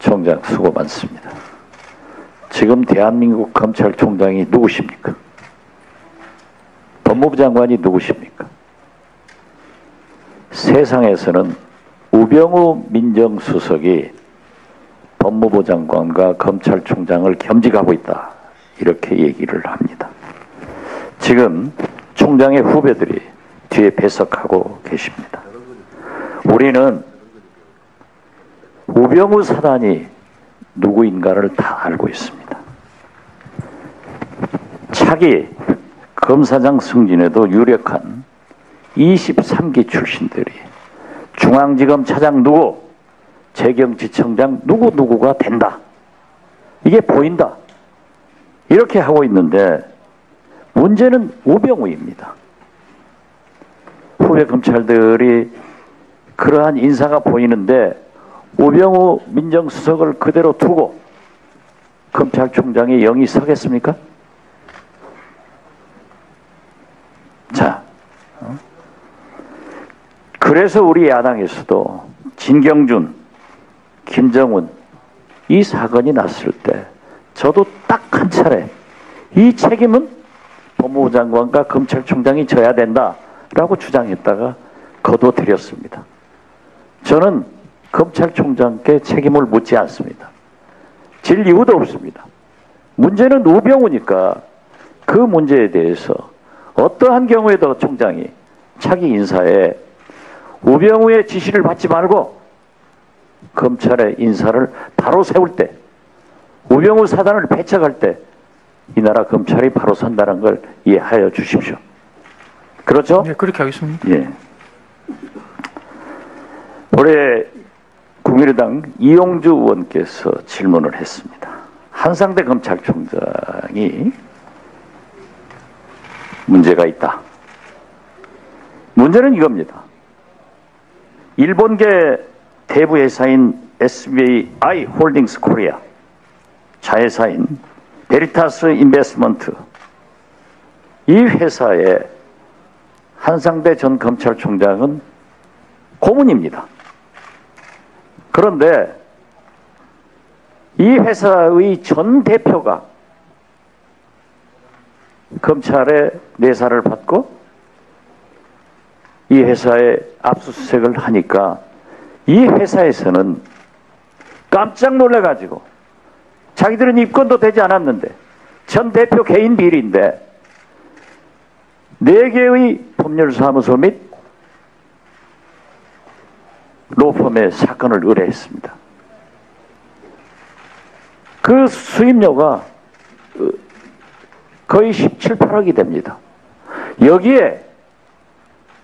총장 수고 많습니다. 지금 대한민국 검찰총장이 누구십니까? 법무부 장관이 누구십니까? 세상에서는 우병우 민정수석이 법무부 장관과 검찰총장을 겸직하고 있다, 이렇게 얘기를 합니다. 지금 총장의 후배들이 뒤에 배석하고 계십니다. 우리는 우병우 사단이 누구인가를 다 알고 있습니다. 차기 검사장 승진에도 유력한 23기 출신들이 중앙지검 차장 누구, 재경지청장 누구누구가 된다, 이게 보인다, 이렇게 하고 있는데 문제는 우병우입니다. 후배 검찰들이 그러한 인사가 보이는데 우병우 민정수석을 그대로 두고 검찰총장이 영이 서겠습니까? 자, 그래서 우리 야당에서도 진경준, 김정은 이 사건이 났을 때 저도 딱 한 차례 이 책임은 법무부 장관과 검찰총장이 져야 된다라고 주장했다가 거둬들였습니다. 저는 검찰총장께 책임을 묻지 않습니다. 질 이유도 없습니다. 문제는 우병우니까 그 문제에 대해서 어떠한 경우에도 총장이 차기 인사에 우병우의 지시를 받지 말고 검찰의 인사를 바로 세울 때, 우병우 사단을 배척할 때 이 나라 검찰이 바로 선다는 걸 이해하여 주십시오. 그렇죠? 네, 그렇게 하겠습니다. 예. 올해 국민의당 이용주 의원께서 질문을 했습니다. 한상대 검찰총장이 문제가 있다. 문제는 이겁니다. 일본계 대부회사인 SBI 홀딩스 코리아, 자회사인 베리타스 인베스트먼트, 이 회사의 한상대 전 검찰총장은 고문입니다. 그런데 이 회사의 전 대표가 검찰의 내사를 받고 이 회사에 압수수색을 하니까 이 회사에서는 깜짝 놀라가지고 자기들은 입건도 되지 않았는데 전 대표 개인 비리인데 4개의 법률사무소 및 로펌에 사건을 의뢰했습니다. 그 수임료가 거의 17, 8억이 됩니다. 여기에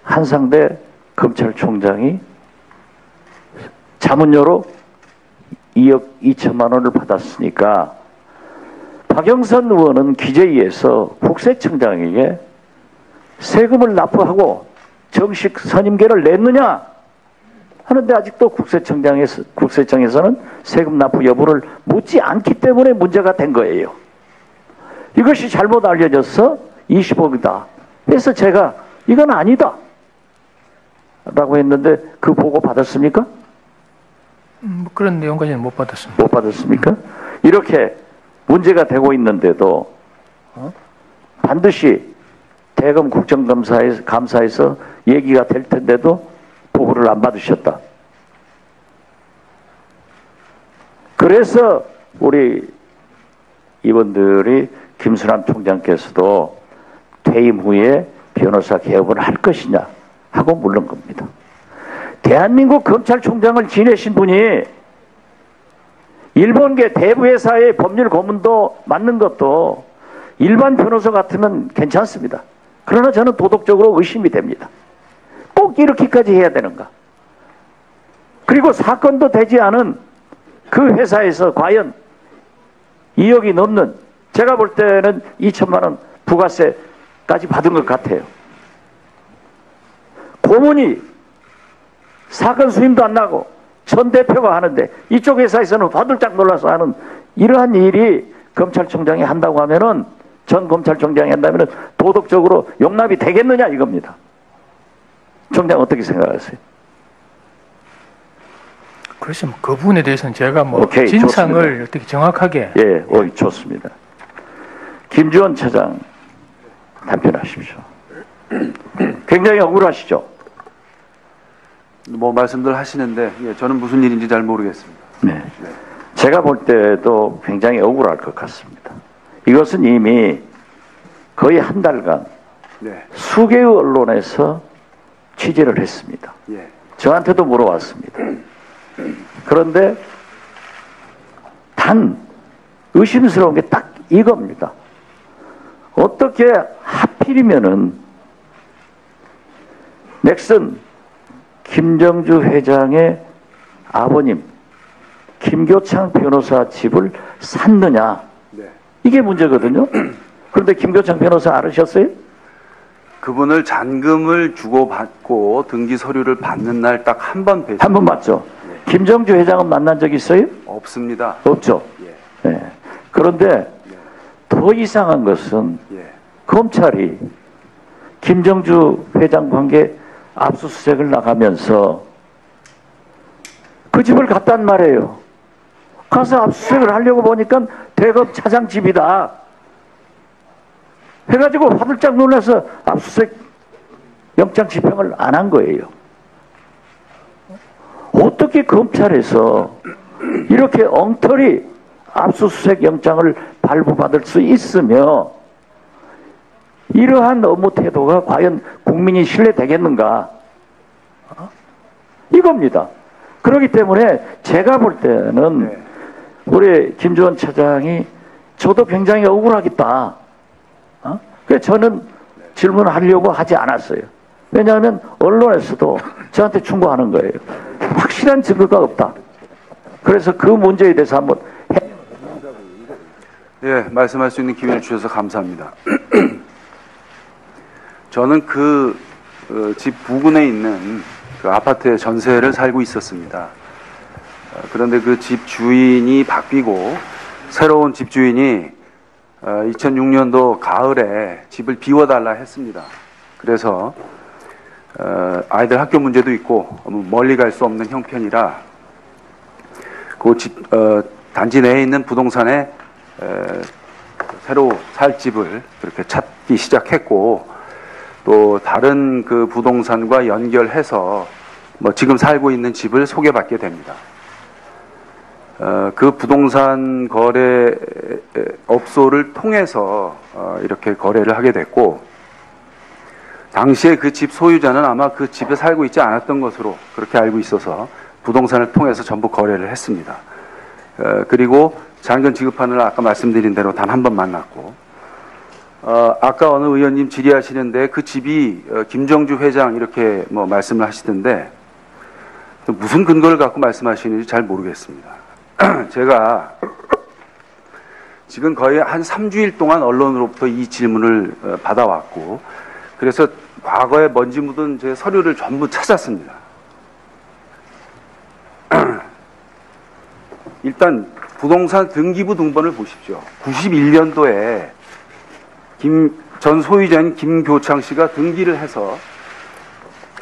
한상대 검찰총장이 자문료로 2억 2천만 원을 받았으니까 박영선 의원은 기재위에서 국세청장에게 세금을 납부하고 정식 선임계를 냈느냐 하는데 아직도 국세청에서는 세금 납부 여부를 묻지 않기 때문에 문제가 된 거예요. 이것이 잘못 알려져서 20억이다. 그래서 제가 이건 아니다 라고 했는데 그 보고 받았습니까? 그런 내용까지는 못 받았습니다. 못 받았습니까? 이렇게 문제가 되고 있는데도 반드시 대검 국정감사에서 얘기가 될 텐데도 보고를 안 받으셨다. 그래서 우리 이분들이 김수남 총장께서도 퇴임 후에 변호사 개업을 할 것이냐 하고 물은 겁니다. 대한민국 검찰총장을 지내신 분이 일본계 대부회사의 법률 고문도 맡는 것도 일반 변호사 같으면 괜찮습니다. 그러나 저는 도덕적으로 의심이 됩니다. 꼭 이렇게까지 해야 되는가? 그리고 사건도 되지 않은 그 회사에서 과연 2억이 넘는, 제가 볼 때는 2천만 원 부가세까지 받은 것 같아요. 고문이 사건 수임도 안 나고 전 대표가 하는데 이쪽 회사에서는 화들짝 놀라서 하는 이러한 일이 검찰총장이 한다고 하면은, 전 검찰총장이 한다면은 도덕적으로 용납이 되겠느냐 이겁니다. 총장 어떻게 생각하세요? 그렇죠. 그 부분에 대해서는 제가 뭐 오케이, 진상을 좋습니다. 어떻게 정확하게 예, 좋습니다. 김주원 차장 답변하십시오. 굉장히 억울하시죠? 뭐 말씀들 하시는데 예, 저는 무슨 일인지 잘 모르겠습니다. 네. 제가 볼 때도 굉장히 억울할 것 같습니다. 이것은 이미 거의 한 달간 네, 수개의 언론에서 취재를 했습니다. 예, 저한테도 물어왔습니다. 그런데 단 의심스러운 게 딱 이겁니다. 어떻게 하필이면은 넥슨 김정주 회장의 아버님 김교창 변호사 집을 샀느냐, 네. 이게 문제거든요. 그런데 김교창 변호사 알으셨어요? 그분을 잔금을 주고받고 등기 서류를 받는 날 딱 한 번 뵀습니다. 한 번 봤죠. 김정주 회장은 만난 적 있어요? 없습니다. 없죠. 예, 예. 그런데 더 이상한 것은 예, 검찰이 김정주 회장 관계 압수수색을 나가면서 그 집을 갔단 말이에요. 가서 압수수색을 하려고 보니까 대검 차장 집이다 해가지고 화들짝 놀라서 압수수색 영장 집행을 안 한 거예요. 어떻게 검찰에서 이렇게 엉터리 압수수색 영장을 발부받을 수 있으며 이러한 업무 태도가 과연 국민이 신뢰되겠는가? 이겁니다. 그렇기 때문에 제가 볼 때는 네. 우리 김주원 차장이 저도 굉장히 억울하겠다. 그래서 저는 질문하려고 하지 않았어요. 왜냐하면 언론에서도 저한테 충고하는 거예요. 확실한 증거가 없다. 그래서 그 문제에 대해서 한번 예, 말씀할 수 있는 기회를 주셔서 감사합니다. 저는 그 집 부근에 있는 그 아파트의 전세를 살고 있었습니다. 그런데 그 집 주인이 바뀌고 새로운 집 주인이 2006년도 가을에 집을 비워달라 했습니다. 그래서 아이들 학교 문제도 있고 멀리 갈 수 없는 형편이라 그 집 단지 내에 있는 부동산에 새로 살 집을 그렇게 찾기 시작했고, 또 다른 그 부동산과 연결해서 뭐 지금 살고 있는 집을 소개받게 됩니다. 그 부동산 거래 업소를 통해서 이렇게 거래를 하게 됐고, 당시에 그 집 소유자는 아마 그 집에 살고 있지 않았던 것으로 그렇게 알고 있어서 부동산을 통해서 전부 거래를 했습니다. 그리고 잔금 지급하느라 아까 말씀드린 대로 단 한 번 만났고, 아까 어느 의원님 질의하시는데 그 집이 김정주 회장 이렇게 뭐 말씀을 하시던데 무슨 근거를 갖고 말씀하시는지 잘 모르겠습니다. 제가 지금 거의 한 3주일 동안 언론으로부터 이 질문을 받아왔고, 그래서 과거에 먼지 묻은 제 서류를 전부 찾았습니다. 일단 부동산 등기부 등본을 보십시오. 91년도에 전 소유자인 김교창 씨가 등기를 해서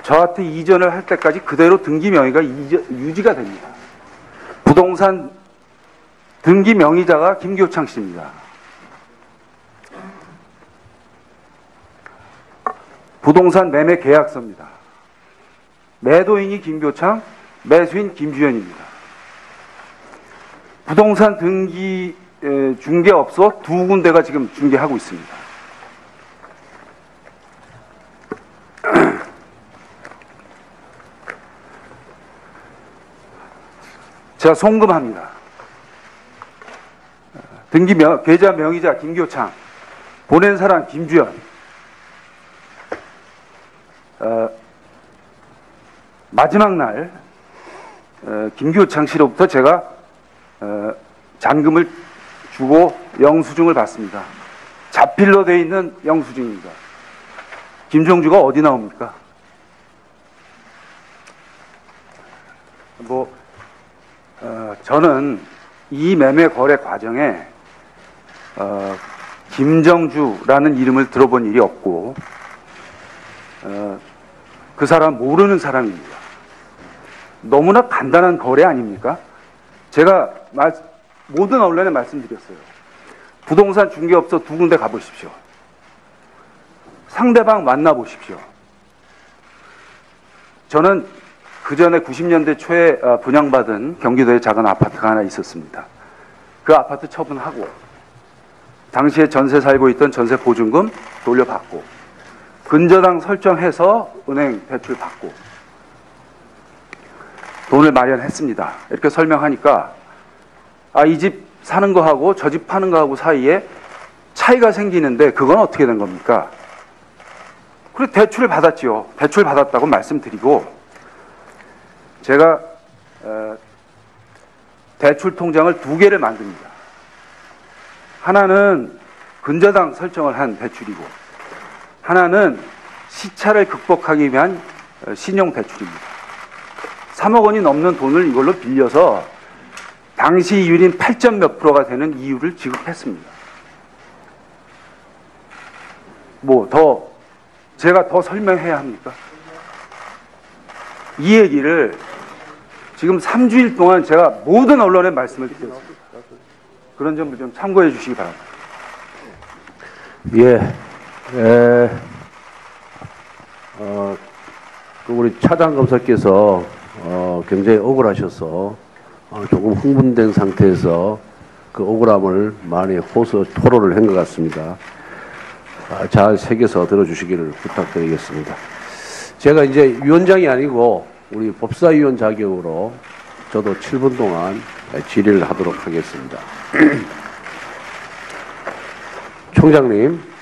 저한테 이전을 할 때까지 그대로 등기 명의가 유지가 됩니다. 부동산 등기 명의자가 김교창 씨입니다. 부동산 매매 계약서입니다. 매도인이 김교창, 매수인 김주현입니다. 부동산 등기 중개업소 두 군데가 지금 중개하고 있습니다. 제가 송금합니다. 계좌 명의자 김교창, 보낸 사람 김주현. 마지막 날 김교창 씨로부터 제가 잔금을 주고 영수증을 받습니다. 자필로 되어 있는 영수증입니다. 김정주가 어디 나옵니까? 저는 이 매매 거래 과정에 김정주라는 이름을 들어본 일이 없고, 그 사람 모르는 사람입니다. 너무나 간단한 거래 아닙니까? 제가 모든 언론에 말씀드렸어요. 부동산 중개업소 2군데 가보십시오. 상대방 만나보십시오. 저는 그 전에 90년대 초에 분양받은 경기도에 작은 아파트가 하나 있었습니다. 그 아파트 처분하고 당시에 전세 살고 있던 전세 보증금 돌려받고 근저당 설정해서 은행 대출 받고 돈을 마련했습니다. 이렇게 설명하니까 이 집 사는 거하고 저 집 파는 거하고 사이에 차이가 생기는데 그건 어떻게 된 겁니까? 그래 대출을 받았지요. 대출 받았다고 말씀드리고 제가 대출 통장을 2개를 만듭니다. 하나는 근저당 설정을 한 대출이고 하나는 시차를 극복하기 위한 신용 대출입니다. 3억 원이 넘는 돈을 이걸로 빌려서 당시 이율인 8점 몇 %가 되는 이율을 지급했습니다. 제가 더 설명해야 합니까? 이 얘기를 지금 3주일 동안 제가 모든 언론에 말씀을 드렸습니다. 그런 점을 좀 참고해 주시기 바랍니다. 우리 차장 검사께서 굉장히 억울하셔서 조금 흥분된 상태에서 그 억울함을 많이 토로를 한 것 같습니다. 잘 새겨서 들어주시기를 부탁드리겠습니다. 제가 이제 위원장이 아니고 우리 법사위원 자격으로 저도 7분 동안 질의를 하도록 하겠습니다. 총장님.